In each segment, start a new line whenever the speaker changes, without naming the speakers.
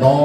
9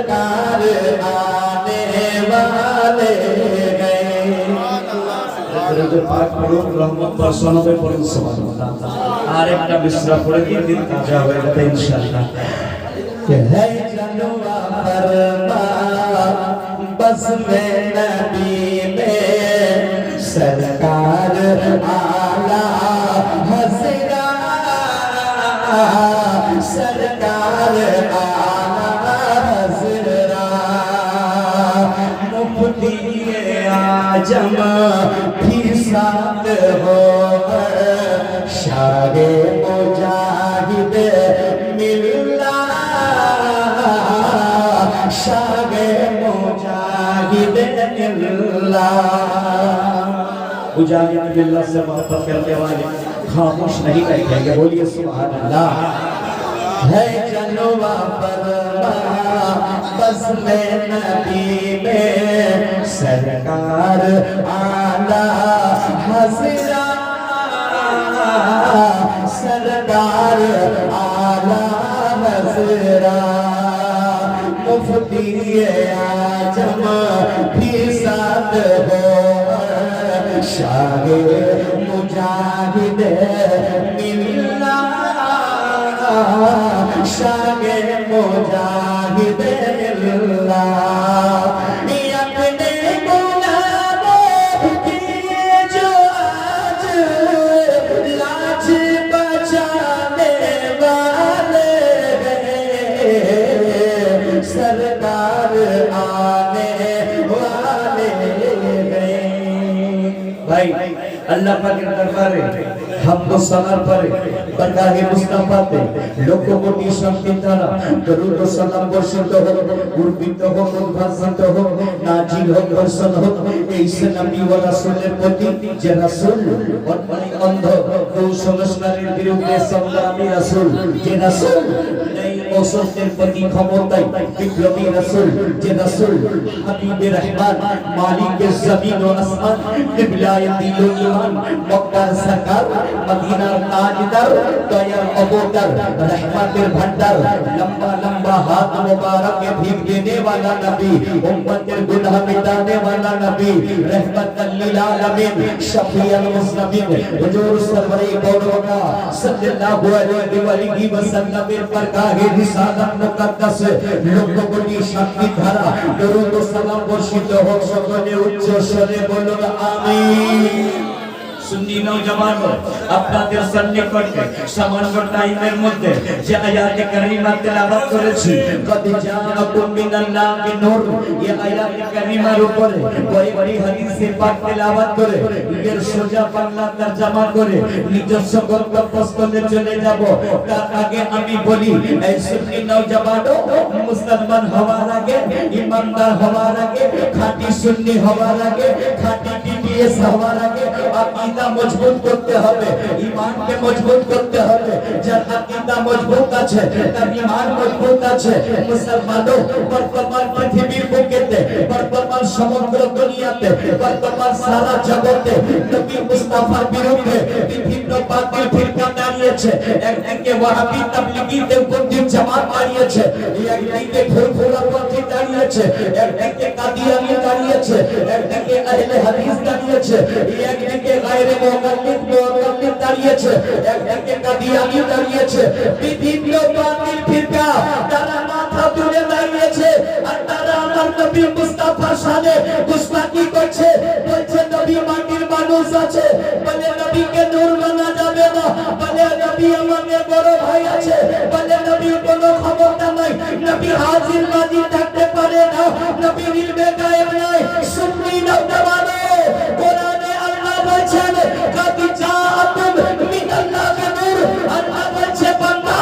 सरकार आने वाले गए। पाक पढ़ो रहमत बरसाने पे पढ़ो सुभान अल्लाह। और एक मिसरा पढ़ के दिल ताजा हो जाता है इंशाअल्लाह। कि है जनवा फरमा बस में नबी में सरकार आला हज़रा सरकार आला हज़रा मुफ्ती आजम भी साथ हो शागे मुजाहिद मिल्ला शागे मुजाहिद मिल्ला। मुजाहिद मिल्ला से मोहब्बत करने वाले खामोश नहीं बैठेंगे, बोलिए सुभान अल्लाह। है जनवा फरमा बस में नबी में सरकार आला हज़रा सरकार आला हज़रा मुफ्ती आजम भी साथ हो शागे मुजाहिद मिल्ला शागे मुजाहिद मिल्ला। अपने गुलामों की जो आज लाज बचाने वाले हैं सरकार आने वाले हैं। भाई अल्लाह पाक के दरबारे हम तो सनर पर बरगाहे मुस्तफा पे लोगों को शांति तारा दरूद व सलाम वर्षित हो गुरबित हो मुभासित हो नाजिल हो वर्षण हो इस नबी व রাসূলের প্রতি যে রাসূল অন্যায় অন্ধ কুসংস্কারের বিরুদ্ধে সংগ্রামী রাসূল যে রাসূল এই অসত্যের প্রতি ক্ষমতায় বিপ্লবী রাসূল যে রাসূল হাবিবে রহমান মালিক জমিন ও আসমান কিবলায়ে দিল ও ঈমান মক্কার সরকার मदीनार ताजदार दयार अबोतर रहमतेर भंडार लंबा लंबा हाथ मुबारक के भीख देने वाला नबी उम्मतेर गुनाह मिटाने वाला नबी रहमतल लिल आलमीन शफीउल मुस्लिमीन हुजूर सरवरे कौनका सल्लल्लाहु अलैहि वसल्लम पर काहे रिसालत मुकद्दस लोगों को दी शांति धारा दरूद व सलाम वर्षित हो সকলে উচ্চ স্বরে বলুন আমিন। सुन्नी नौजवान আপনাদের সন্নিকটে সামান্য টাইমের মধ্যে যে আয়াতে কারিমা তেলাওয়াত করেছি কদ জাআকুম মিনাল্লাহি নূর এই আয়াতে কারিমার উপরে কয়েকটি হাদিসে পাক তেলাওয়াত করে এর সোজা বাংলা তরজমা করে নিজস্ব গন্তব্যস্থলে চলে যাব। তার আগে আমি বলি এই সুন্নি নওজওয়ানো মুসলমান হওয়ার আগে ইমানদার হওয়ার আগে খাঁটি সুন্নি হওয়ার আগে খাঁটি টিটিএস হওয়ার আগে আকিদা মজবুত করতে হবে, ঈমানকে মজবুত করতে হবে। যার আকিদা মজবুত আছে তার ঈমান মজবুত আছে। মুসলমানও বর্তমান পৃথিবীর বুকেতে বর্তমান সমগ্র দুনিয়াতে বর্তমান সারা জগতে নবী মুস্তাফার বিরুদ্ধে বিভিন্ন বাতিল ফিরকা দাঁড়িয়েছে। একদিকে ওয়াহাবি তাবলিগী দেওবন্দি জামাত দাঁড়িয়েছে, একদিকে ফুরফুরাপন্থী দাঁড়িয়েছে, একদিকে কাদিয়ানী দাঁড়িয়েছে, একদিকে আহলে হাদিস দাঁড়িয়েছে, একদিকে গায়রে মুআক্কালিদ দাঁড়িয়েছে, একদিকে কাদিয়ানী দাঁড়িয়েছে। বিভিন্ন বাতিল ফিরকা তারা মাথা তুলে দাঁড়িয়েছে আর তারা আমার নবী মুস্তাফার শানে গুস্তাখি করছে। বলছে নবী মাটির মানুষ আছে, বলে নবীকে নূর মানা যাবে না, বলে নবী আমাদের বড় ভাই আছে, বলে নবীর কোনো ক্ষমতা নাই, নবী হাজির নাজির থাকতে পারে না, নবীর ইলমে গায়েব নাই। সুন্নি নওজওয়ানো কোরআনে আল্লাহ বলেছেন কদ জাআকুম মিনাল্লাহি নূর। আল্লাহ বলছে বান্দা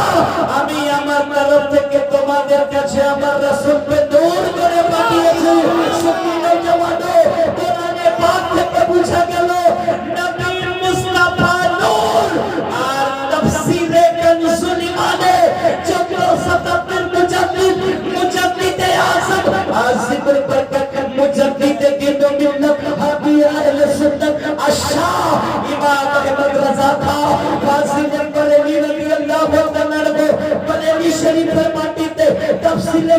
আমি আমার তরফ থেকে তোমাদের কাছে আমার রাসূলকে নূর করে পাঠিয়েছি। সুন্নি নওজওয়ানো কোরআনে পাক থেকে বুঝা গেল নবী মুস্তাফা নূর আর তাফসীরে কানজুল ইমানে 14 শতাব্দীর মুজাদ্দিদে আযম আজিবুর বরকত মুজাদ্দিদে দ্বীন ও মিল্লাত হাবি আহলে সুন্নাত আশাহ ইমাম আহমদ রাজা খা ফাজিল বরেলী রাদিয়াল্লাহু তাআলা বরেলী শরীফের মাটিতে তাফসীরে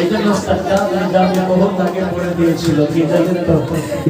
এই জন্য সজ্জাদ নিজামী বহুত আগে পড়ে দিয়েছিল কি জানেন তো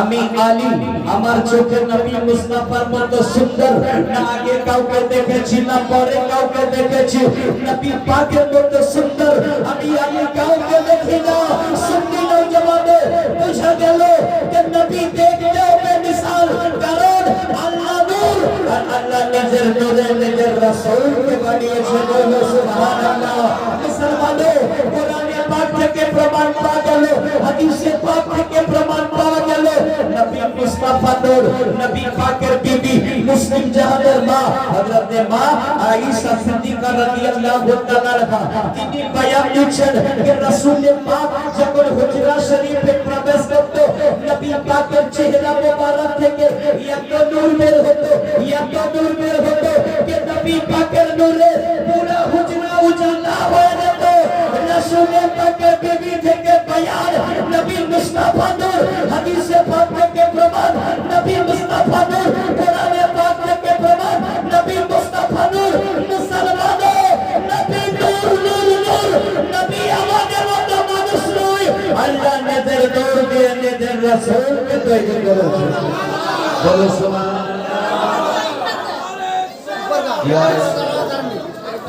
আমি আলী আমার চোখে নবী মুস্তাফার মতো সুন্দর না আগে কাউকে দেখেছি না পরে কাউকে দেখেছি নবী পাকের মতো সুন্দর আমি আগে কাউকে দেখি না সুন্নি নওজওয়ানে বুঝা গেল যে নবী দেখতেও বেমিসাল কারণ আল্লাহ নূর আর আল্লাহ নিজের নূরে নিজের রাসূলকে বানিয়েছে বলো সুবহানাল্লাহ মুসলমানদের কোরআনে পাক থেকে প্রমাণ পাওয়া গেল হাদিসে পাক থেকে প্রমাণ পাওয়া গেল নবী মুস্তাফা নূর নবী পাকের বিবি মুসলিম জাহানের মা হযরত মা আয়েশা সিদ্দিকা রাদিয়াল্লাহু তাআলা তিনি বয়ান দিচ্ছেন যে রাসূল পাক যখন হুজরা শরীফে প্রবেশ করত নবী পাকের চেহারা মোবারক থেকে এত নূর বের হতো যে নবী পাকের নূরে পুরো হুজরা উজালা হয়ে যেত রাসূল পাকের বিবি থেকে বয়ান নবী মুস্তাফা নূর হাদিসে পাক থেকে প্রমাণ নবী মুস্তাফা নূর কোরআনে পাক থেকে প্রমাণ নবী মুস্তাফা নূর মুসলমানও নবী নূর নূর নূর নবী আমাদের মতো মানুষ নয় আল্লাহ নিজের নূর দিয়ে নিজের রাসূলকে তৈরি করেছে বলো সুবহানাল্লাহ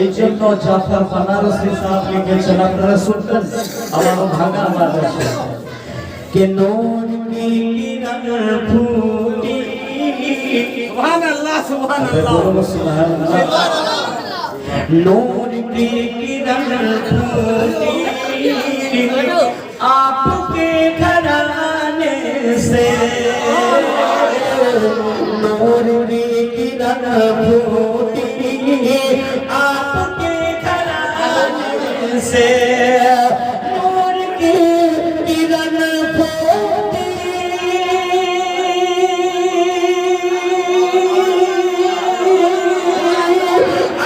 এই জন্য জাফর বানারসি সাহেব লিখেছেন আপনারা শুনতেন আমার ভাঙা আওয়াজ আছে কে নূর কি কিরণ ফুটি সুবহানাল্লাহ সুবহানাল্লাহ বলো সুবহানাল্লাহ নূর কি কিরণ ফুটি आपके घराने से नूर की किरण फूटी आपके घराने से नूर की किरण फूटी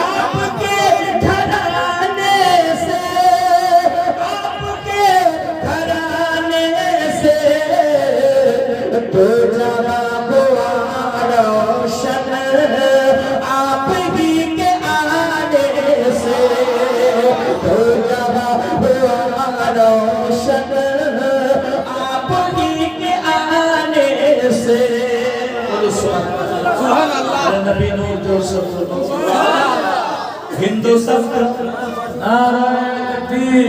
आपके घराने से तो जरा हुआ रोशन आप ही के आने से तो जरा हुआ रोशन आप ही के आने से सुभान अल्लाह नबी नूर जो सब हिंदू सब नारायण तकबीर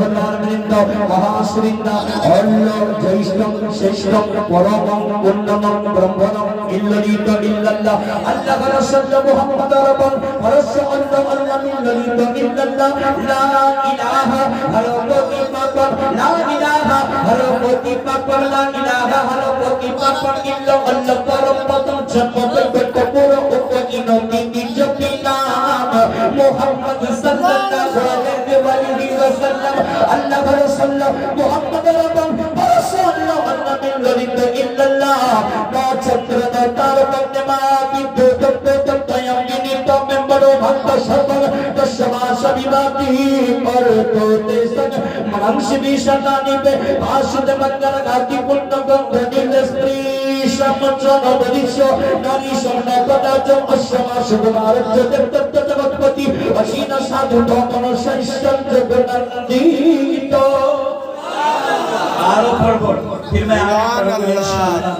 হতার বৃন্দ মহাশ্রীন্দ অন্য জ্যৈষ্ঠম শ্রেষ্ঠম পরমম পূর্ণমম ব্রহ্মণম ইল্ললিত ইল্লাল্লাহ আল্লাহ রাসূল মুহাম্মদ রাব্বুল রাসূল আল্লাহ ইল্ললিত ইল্লাল্লাহ লা ইলাহা হারপতি পাক লা ইলাহা হারপতি পাক লা ইলাহা হারপতি পাক ইল্লাল্লাহ পরম পদম জন্মত পুরো উপকিনতি নিজ নাম মুহাম্মদ সাল্লাল্লাহু আলাইহি ওয়াসাল্লাম আল্লাহ রাসূল মুহাম্মদ রাব্বুল রাসূল আল্লাহ ইল্ললিত ইল্লাল্লাহ নক্ষত্র তার পদ্মা বিদ্যুৎ তয়ম নিত মেম্বরো ভক্ত সর্বং দশমাস বিবাতি পর তোতে সং মনংশ বিশতানি বে ভাসুদ মঙ্গল গাতি পুণ্য গঙ্গনিল স্ত্রী সমচন বলিষ্য নারী স্বর্ণ পদার্থ অশ্বমাস কুমারজ্য দেবদত্ত জগৎপতি অসীন সাধু ধমন শৈশব জগন্নাথিত আরো পড়ব फिर मैं आगे पढ़ूंगा इंशाअल्लाह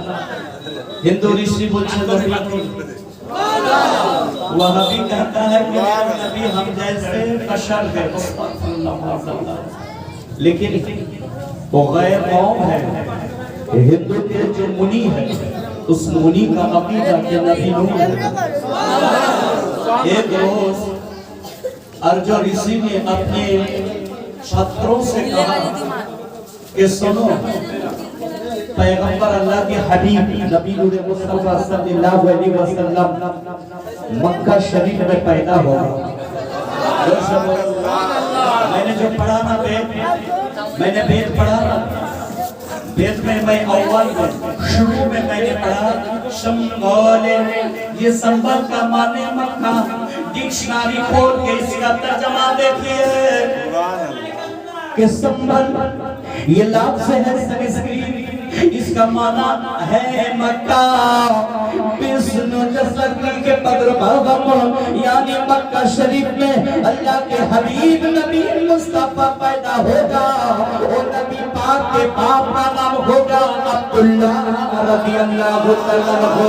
हिंदू ऋषि बोलते वह भी कहता है कि मेरा नबी हम जैसे बशर है लेकिन वो गैर कौम है हिंदू के जो मुनि है उस मुनि का अकीदा के नबी नूह है एक रोज अर्जुन ऋषि ने अपने छात्रों से कहा कि सुनो पैगंबर अल्लाह के हबीब नबी नूर मुस्तफा सल्लल्लाहु अलैहि वसल्लम मक्का शरीफ में पैदा हुआ। मैंने जो पढ़ा ना मैंने वेद पढ़ा ना वेद में मैं अव्वल में शुरू में मैंने पढ़ा शंबोले ये संबल का माने मक्का डिक्शनरी खोल के इसका तर्जुमा देखिए कि संबल ये लफ्ज़ है संस्कृत इसका माना है मक्का विष्णु जसकी के पद्र भागम यानी मक्का शरीफ में अल्लाह के हबीब नबी मुस्तफा पैदा होगा और नबी पाक के बाप का नाम होगा अब्दुल्ला रज़ियल्लाहु तआला अन्हु।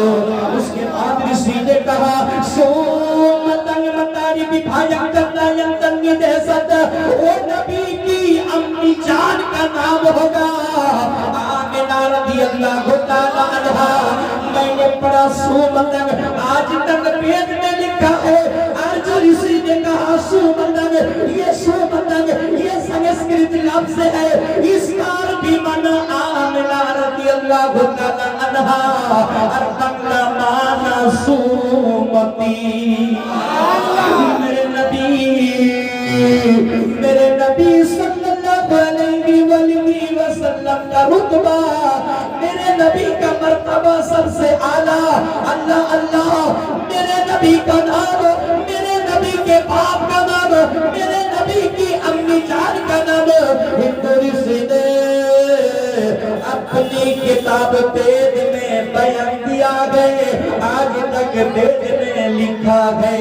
उसके बाद ऋषि ने कहा सोमतंग मतारी विभाजन करना यंतंगी देशत वो नबी की अम्मी जान का नाम होगा आमिना रज़ियल्लाहु तआला अन्हा। मैंने पढ़ा सुमंदन आज तक वेद में लिखा है आज ऋषि ने कहा सुमंदन ये संस्कृत लफ्ज़ है इसका अरबी माना आमिना रज़ियल्लाहु तआला अन्हा और बंगला माना सुमती। मेरे नबी सल्लल्लाहु अलैहि वसल्लम का रुतबा मेरे नबी का मर्तबा सबसे आला अल्लाह अल्लाह मेरे नबी का नाम मेरे नबी के बाप का नाम मेरे नबी की अम्मी जान का नाम हिंदू ऋषि ने अपनी किताब वेद में बयान किया है आज तक वेद में लिखा है।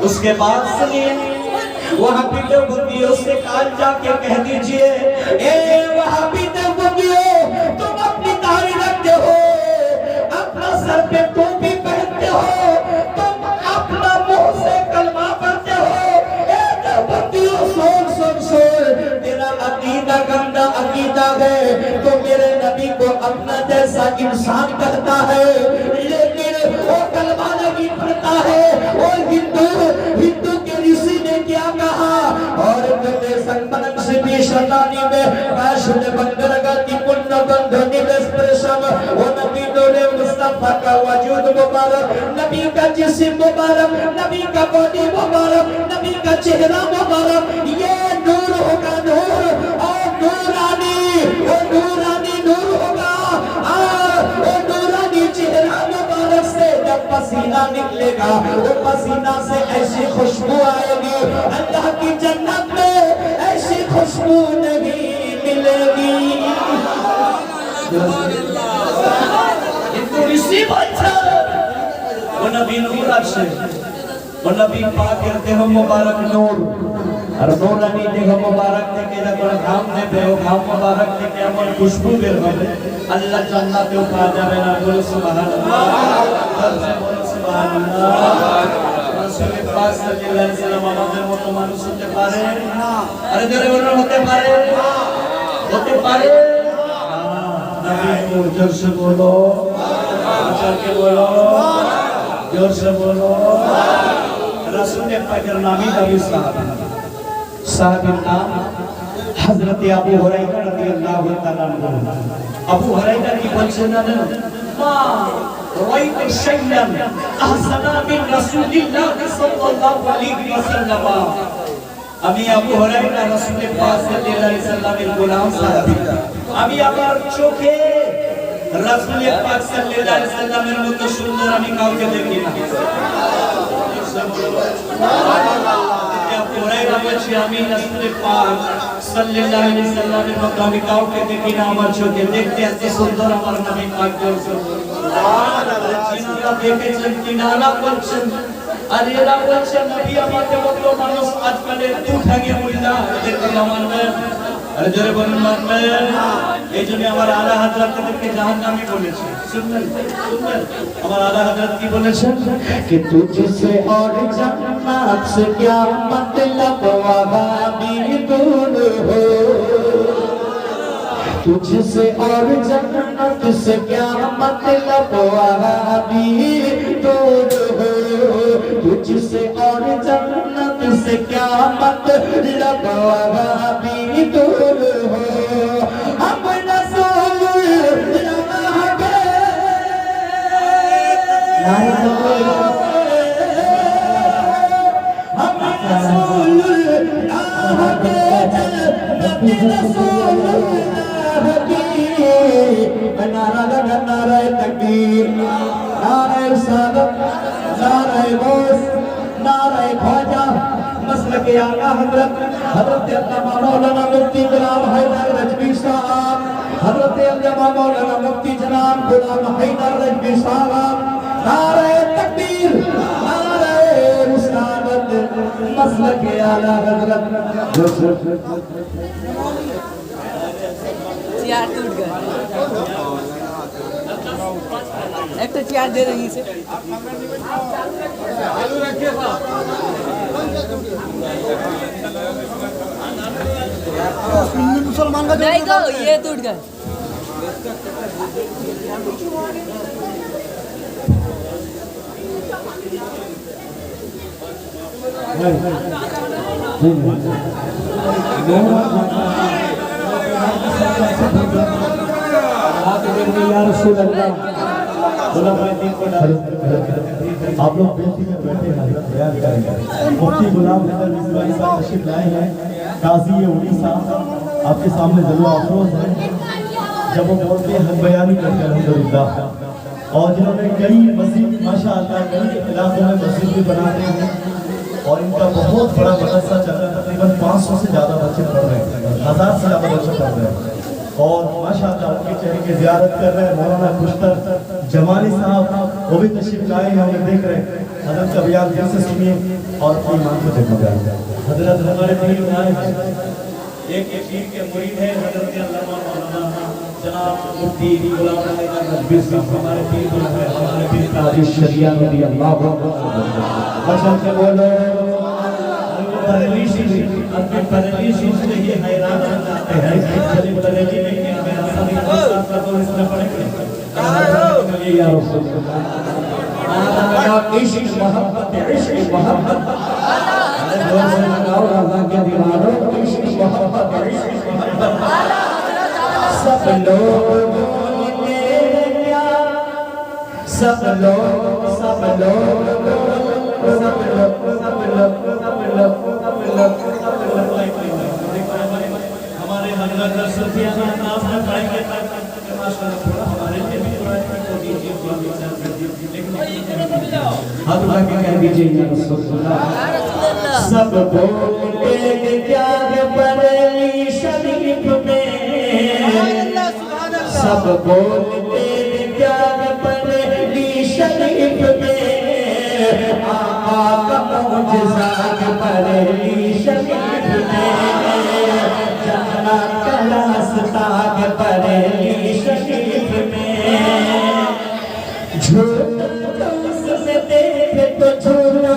उसके बाद सुनिए वहाँ भी देवबंदियों से काल जाके कह दीजिए ए वहाँ भी देवबंदियों तुम अपनी दाढ़ी रखते हो अपना सर पे टोपी पहनते हो तुम अपना मुंह से कलमा पढ़ते हो ए देवबंदियों सुन तेरा अकीदा गंदा अकीदा है तो मेरे नबी को अपना जैसा इंसान कहता है लेकिन वो कलमा नहीं पढ़ता है और हिंदू के ऋषि ने क्या कहा और संपन्न से भी शतानी में वाशुद बंदर गति पुण्य बंधनी में स्पर्शम वो नबी डोले मुस्तफा का वजूद मुबारक नबी का जिस्म मुबारक नबी का बॉडी मुबारक नबी का चेहरा मुबारक ये नूर होगा नूर और नूरानी नूर होगा वो नूरानी चेहरा मुबारक से जब पसीना निकलेगा वो पसीना से ऐसी खुशबू आएगी अल्लाह की जन्नत में ऐसी खुशबू नहीं मिलेगी। वो नबी नूर से वो नबी पाक कहते हो मुबारक नूर और नूरानी देह मुबारक থেকে যখন ঘাম নেবে ও ঘাম মুবারক থেকে এমন খুশবু বের হবে আল্লাহ জান্নাতে উঠা যাবে না বলে সুবহানাল্লাহ বলে সুবহানাল্লাহ রাসূল পাক সাল্লাল্লাহু আলাইহি ওয়াসাল্লাম আমাদের মতো মানুষ হতে পারে না। আরে জোরে বলুন হতে পারে না, হতে পারে না। নবী को जोर से बोलो, चल के बोलो, जोर से बोलो। रसूल पाक के नामी नबी साहब नाम हजरत अबू हुरैरा রাদিয়াল্লাহু তাআলা আনহু। আবু হুরায়রা কি বলছেন জানেন? মা রাইত শাইয়ান আহসানা মিন রাসূলিল্লাহ সাল্লাল্লাহু আলাইহি ওয়াসাল্লাম। আমি আবু হুরায়রা রাসূল পাক সাল্লাল্লাহু আলাইহি ওয়াসাল্লামের গোলাম সাহাবী। আমি আমার চোখে রাসূল পাক সাল্লাল্লাহু আলাইহি ওয়াসাল্লামের মতো সুন্দর আমি কাউকে দেখি না। সুবহানাল্লাহ। আবু হুরায়রা বলছে আমি রাসূল পাক সাল্লাল্লাহু আলাইহি ওয়াসাল্লামের মতো আমি কাউকে দেখি না আমার চোখে, দেখতে এত সুন্দর আমার নবী পাক সুবহানাল্লাহ। জিনারা দেখেছেন কিনারা বলছেন আর এরা বলছেন নবী আমাদের মতো মানুষ আজকালের দুঠাঙ্গে মুল্লা এদেরকে মানবেন। আরে জোরে বলুন মানবেন। এই জন্য আমার আলা হযরত তাদেরকে জাহান্নামী বলেছে। শুনলেন শুনলেন আমার আলা হযরত কি বলেছেন कि तुझसे और जन्नत से क्या मतलब वहां भी दूर हो, तुझसे और जन्नत से क्या मतलब वहां भी दूर हो, तुझसे और जन्नत से क्या मतलब वहां भी दूर हो। हम नाराए तकबीर, नाराए सादत, नाराए गौस, नाराए ख्वाजा, मसलक आला हजरत हजरत अल्लामा मौलाना मुफ्ती गुलाम हैदर रजवी साहब, हजरत अल्लामा मौलाना मुफ्ती जनाब गुलाम हैदर रजवी साहब। नाराए तकबीर, नाराए रिसालत, मसलक आला हजरत।
চেয়ার টूट गया, एक तो চেয়ার दे रही से मुसलमान का नहीं गो ये टूट गया।
आप लोग बेंच में बैठे हजरत बयान करेंगे। मुफ्ती गुलाम हैदर रिजवानी साहब तशरीफ लाए हैं, काजी उड़ीसा आपके सामने जलवा अफरोज है। जब वो बोलते हैं हक बयानी करते हैं अल्हम्दुलिल्लाह। और जिन्होंने कई मस्जिद माशाअल्लाह कई इलाकों में मस्जिद भी बनाते हैं और इनका बहुत बड़ा मदरसा चल रहा है। तकरीबन 500 से ज़्यादा बच्चे पढ़ रहे हैं, 1000 से ज़्यादा बच्चे पढ़ रहे हैं। और माशाअल्लाह उनके चेहरे की ज़ियारत कर रहे हैं। मौलाना खुशतर जमाली साहब वो भी तशरीफ लाए हैं, हमें देख रहे हैं। हजरत का बयान दिल से सुनिए और अपनी ईमान को जगमगाएं।
हजरत हमारे पीर हैं, एक पीर के मुरीद है हजरत अल्लामा मौलाना जनाब मुफ्ती गुलाम हैदर रजवी साहब हमारे पीर हैं। हमारे पीर काजी शरिया नबी अल्लाह बचन के बोलो परलीशी अपने परलीशी से ही हैरान हो जाते हैं। चलिए बरेली में क्या मैं सभी साथ का तो इसमें पढ़ेंगे या रसूल अल्लाह इश्क मोहब्बत इश्क मोहब्बत सब लोग सब लोग सब लोग हमारे हजरत सफिया नाम में पढ़ेंगे माशाअल्लाह हमारे लिए भी पढ़ाएंगे तो दीजिए हाथ उठा के कह दीजिए या रसूल अल्लाह। सब बोले क्या है बरेली शरीफ में, सब बोले क्या है बरेली शरीफ में, आका का मुझसा है बरेली शरीफ में, जन्नत का रास्ता है बरेली शरीफ में। झूठ से देखे तो झूठा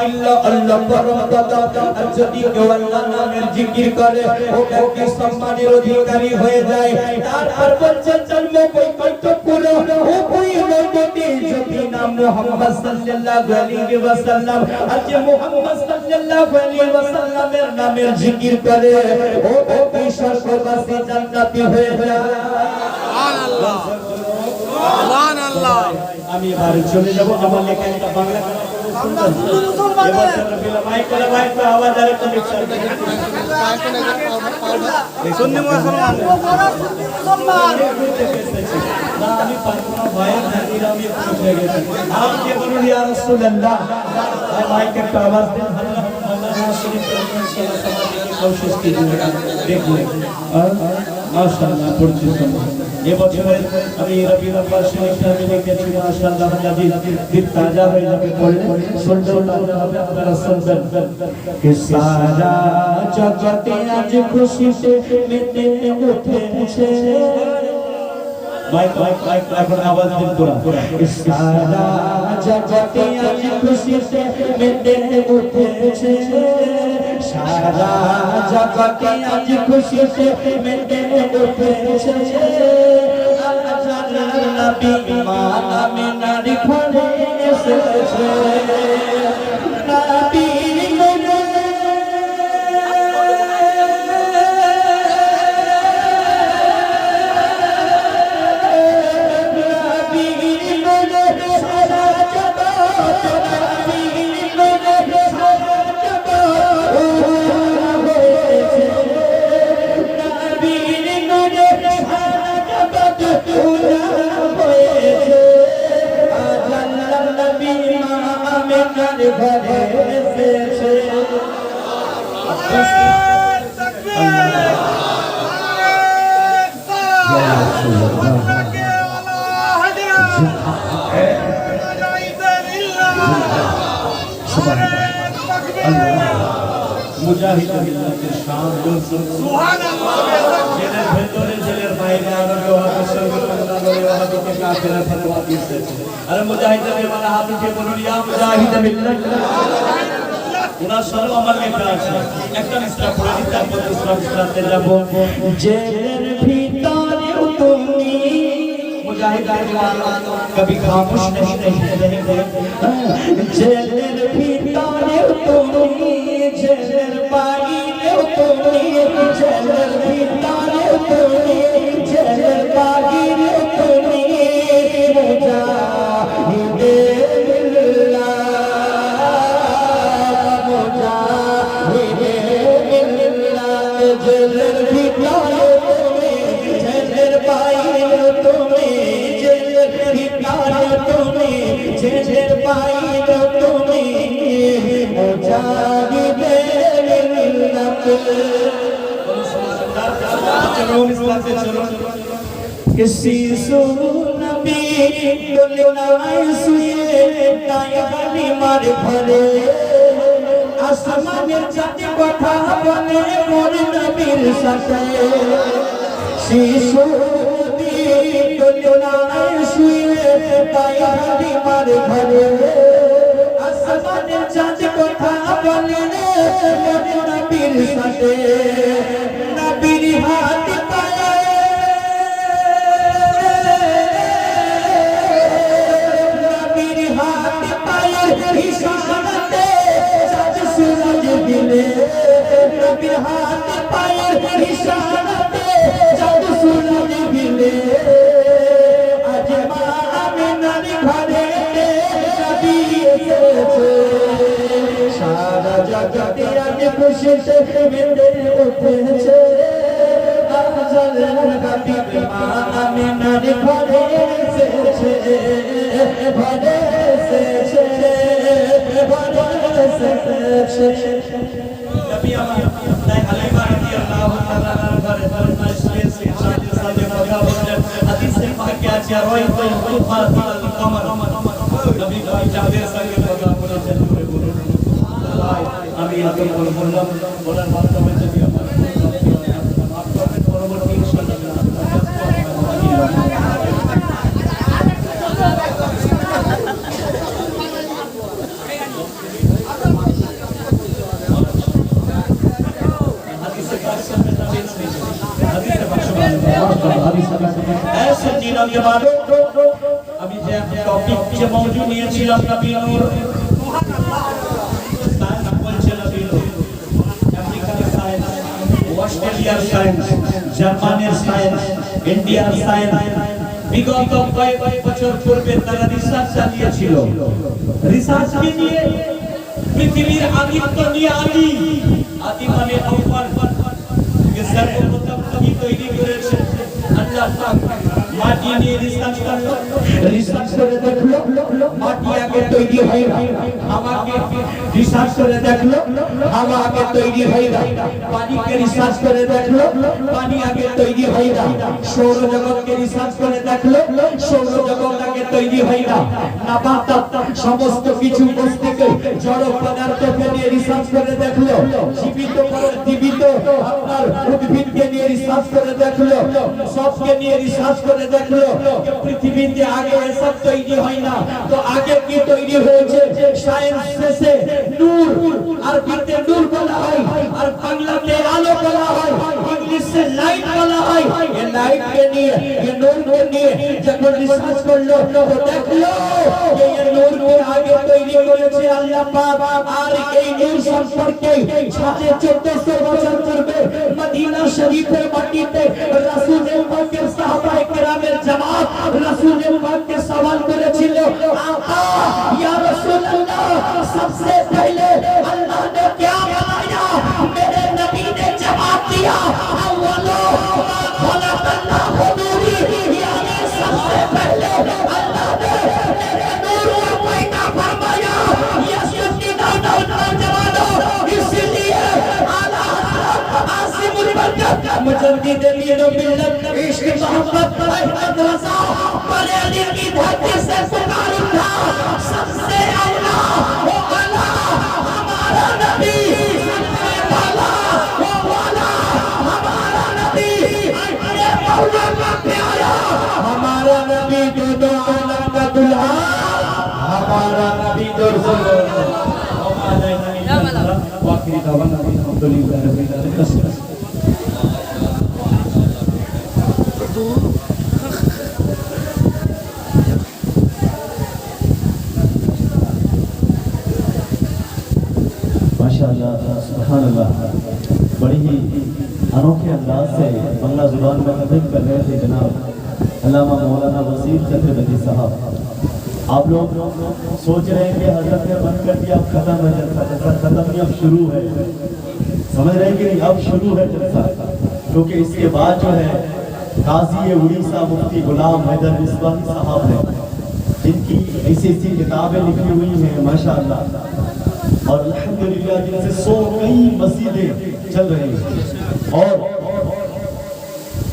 আল্লাহ আল্লাহ পরম দাতা আর যদি কেউ আল্লাহ নামের জিকির করে ও ব্যক্তি সম্মানের অধিকারী হয়ে যায় তারপর বলছেন জন্ম কোই কষ্ট পুরো ও কোই নবী যদি নাম মুহাম্মদ সাল্লাল্লাহু আলাইহি ওয়াসাল্লাম আজ মুহাম্মদ সাল্লাল্লাহু আলাইহি ওয়াসাল্লামের নামের জিকির করে ও ব্যক্তি স্বর্গবাসী জান্নাতি হয়ে যায় সুবহানাল্লাহ সুবহানাল্লাহ আমি এবারে চলে যাব আমার লেখা একটা বাংলা
আমরা সুন্নি মুসলমান
মাইক করে মাইক তো আওয়াজ আর একটু লিখতে
সুন্নি মুসলমান আমরা সুন্নি মুসলমান
না আমি পারবো না ভয়ে জানিরা আমি খুশ হয়ে গেছি আমাকে বলুন ইয়া রাসূলুল্লাহ মাইক একটা আওয়াজ দেন আল্লাহ আল্লাহ শরীফ ইনশাআল্লাহ সমাজে কোশিশ कीजिए দেখুন মাশাআল্লাহ পড়ছি ये বছরে আমি রবিউল আউয়াল শরীফটা আমি লিখেছি মাশাআল্লাহ নবী দিল তাজা হয়ে যাবে পড়লে শুনতে হবে আপনারা শুনবেন कि सारा জগতে আজ খুশিতে মেতে উঠেছে মাইক মাইক মাইক এখন আওয়াজ দিন পুরা कि सारा জগতে আজ খুশিতে মেতে উঠেছে সারা জগতে আজ খুশিতে মেতে উঠেছে নবী ইমান আমিনার ঘরে এসেছে নবী মুজাহিদ বিল্লাহর শান সুবহানাল্লাহ জেলের ভিতরে জেলের বাইরে আরো ওয়াহাবিকে কাফেররা ফতোয়া দিয়েছে আরে মুজাহিদের বেমানা হাত উঠিয়ে বলুন ইয়া মুজাহিদ বিল্লাহ উনার সরব আমার লেখা আছে একটা মিসরা পড়ে দিই তারপর দুসরা মিসরাতে যাব জেলের ভিতরে তুমি मुजाहिद कभी खामोश नहीं रहेंगे जेलर भीतर तुमी जेलर बाहर तुमी जेलर भीतर तुमी जेलर बाहर तुमी मुजाहिद बिल्लाह मुजाहिद बिल्लाह जेलर भीतर तुमी जेलर बाहर तुमी जेलर बाहर तुमी मुजाहिद बिल्लाह किसी सुनबी दुनियाए सुए तायबनी मार भरे আসমানের চাঁদে কথা বলে মোর নবীর সাথে শিশু দুনিয়ায় শুয়ে তায়বনি মার ভরে আসমানের চাঁদে কথা বলে মোর নবীর সাথে নবীর হাত ইশারাতে চাঁদ সূরজ দিলে নবীর হাত পায়ের ইশারাতে চাঁদ সূরজ দিলে আজ মা আমিনার ঘরে নবী এসেছে সারা জগতে আজ খুশিতে মেতে উঠেছে আজল নবী মা আমিনার ঘরে এসেছে ঘরে এসেছে नबी আমার তাই হালিমা রাদিয়াল্লাহু তাআলা ঘরে ফরমাইশ করেছে সাথে সাথে কথা বলেন হাদিসে পাকে আছে রাইতুল কুফাতিল কমর নবী ভাই যাদের সঙ্গে কথা বলেছেন বলুন আমি এত বললাম বলার মাধ্যমে যদি আমার মাফ করবেন পরবর্তী ইনশাআল্লাহ জিনল জমানো আমি যে টপিক যে মওজু নিয়েছিলাম নবী নূর সায়েন্স বলছে নবী নূর আমেরিকার সায়েন্স অস্ট্রেলিয়ার সায়েন্স জার্মানির সায়েন্স ইন্ডিয়ার সায়েন্স বিগত কয়েক বছর পূর্বে তারা রিসার্চ চালিয়েছিল রিসার্চ কি নিয়ে পৃথিবীর আদিত্য নিয়ে আদি মানে আউয়াল সর্বপ্রথম কি তৈরি করেছে আল্লাহ পাক মাটি নিয়ে রিসার্চ করে দেখলো মাটি আগে তৈরি হয় না আমাকে রিসার্চ করে দেখলো হাওয়া আগে তৈরি হয় না পানিকে রিসার্চ করে দেখলো পানি আগে তৈরি হয় না সৌরজগৎকে রিসার্চ করে দেখলো সৌরজগৎ আগে তৈরি হয় না নাবাতাত সমস্ত কিছু বস্তুকে জড় পদার্থকে নিয়ে রিসার্চ করে দেখলো জীবিত আপনার উদ্ভিদকে নিয়ে রিসার্চ করে দেখলো সবকে নিয়ে রিসার্চ করে দেখলো পৃথিবীতে আগে এসব তৈরি হয় না তো আগে কি তৈরি হয়েছে সায়েন্স শেষে নূর আরবিতে নূর বলা হয় আর বাংলাতে আলো বলা হয় ইংলিশে লাইট বলা হয় এই লাইট কে নিয়ে এই নূর কে নিয়ে যখন রিসার্চ করলো তো দেখলো যে এই নূর কে আগে তৈরি করেছে আল্লাহ পাক আর এই নূর সম্পর্কে 1450 বছর পূর্বে মদিনা শরীফের মাটিতে রাসূল পাকের সাহাবায়ে কেরামের জামাত রাসূল পাককে সওয়াল করেছিল আকা ইয়া রাসূলুল্লাহ सबसे पहले अल्लाह ने क्या बनाया मेरे नबी ने जवाब दिया अव्वलो खलक़ल्लाहु नूरी यानी सबसे पहले अल्लाह ने मेरे नूर को पैदा फरमाया ये सच्चा नौजवानों इसलिए आला हज़रत आसिमुल बरकत मुजद्दिद दीन मिल्लत इश्क मोहब्बत अहमद रज़ा बरेली की धरती से पुकार उठा सबसे औला वो आला हमारा नबी सबसे वाला वो वाला हमारा नबी अरे मौला का प्यारा हमारा नबी जो दो आलम का दुल्हा हमारा नबी जो वाखिरी दवाना अल्हम्दुलिल्लाह रब्बिल आलमीन
माशाअल्लाह सुभान अल्लाह बड़ी ही अनोखे अंदाज से बंगला जुबान में तदरीक कर रहे थे जनाब अल्लामा मौलाना वसीम चक्रवर्ती साहब आप लोग सोच रहे हैं कि हजरत ने बंद कर दिया अब खत्म है जलसा जैसा खत्म नहीं अब शुरू है समझ रहे हैं कि नहीं अब शुरू है जलसा क्योंकि इसके बाद जो है काजी उड़ीसा मुफ्ती गुलाम हैदर रिजवानी साहब ने जिनकी ऐसी किताबें लिखी हुई हैं माशाअल्लाह और अल्हम्दुलिल्लाह जिनसे 100 कई मस्जिदें चल रही हैं और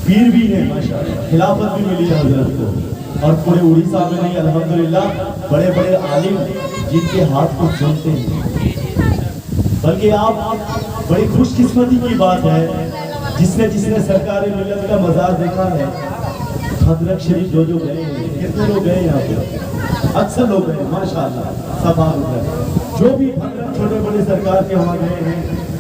पीर भी हैं माशाअल्लाह खिलाफत भी मिली है हजरत को और पूरे उड़ीसा में नहीं अल्हम्दुलिल्लाह बड़े बड़े आलिम जिनके हाथ को चूमते हैं बल्कि आप बड़ी खुशकिस्मती की बात है जिसने सरकारी मिल्लत का मज़ार देखा है हजरत शरीफ जो गए हैं कितने लोग गए यहाँ पे अक्सर लोग गए माशाअल्लाह सब आ गए जो भी छोटे बड़े सरकार के वहाँ गए हैं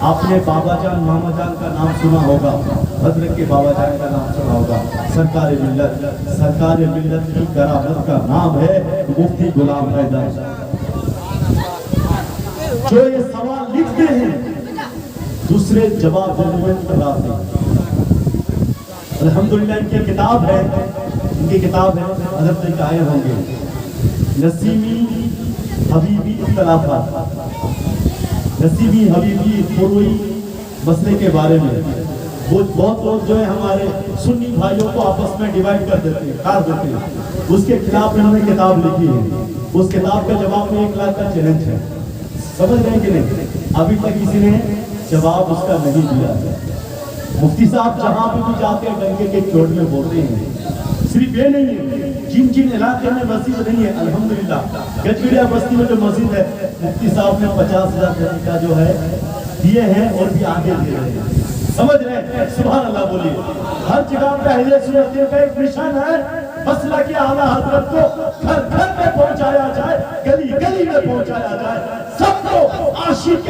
आपने बाबा जान मामा जान का नाम सुना होगा हजरत के बाबा जान का नाम सुना होगा सरकार मिल्लत की करामत का नाम है मुफ्ती गुलाम हैदर जो ये सवाल लिखते हैं दूसरे जवाब देने में तैयार नहीं अल्हम्दुलिल्लाह इनकी किताब है हजरत ने कहा होंगे नसीमी हबीबी इख्तिलाफात नसीबी हबीबी फुरुई मसले के बारे में वो बहुत लोग जो है हमारे सुन्नी भाइयों को आपस में डिवाइड कर देते हैं काट देते हैं उसके खिलाफ इन्होंने किताब लिखी है उस किताब का जवाब में 1 लाख का चैलेंज है समझ रहे हैं कि नहीं अभी तक किसी ने जवाब उसका नहीं दिया है मुफ्ती साहब जहाँ भी जाते हैं डंके के चोट में बोलते हैं सिर्फ ये नहीं है जिन इलाके में मस्जिद नहीं है अल्हम्दुलिल्लाह गजबिया बस्ती में जो मस्जिद है मुफ्ती साहब ने 50,000 का जो है दिए हैं और भी आगे दे रहे हैं समझ रहे हैं सुभान अल्लाह बोलिए हर जगह पे अहले सुन्नत का एक मिशन है मसला की आला हजरत को घर घर में पहुंचाया जाए गली गली में पहुंचाया जाए सबको आशिक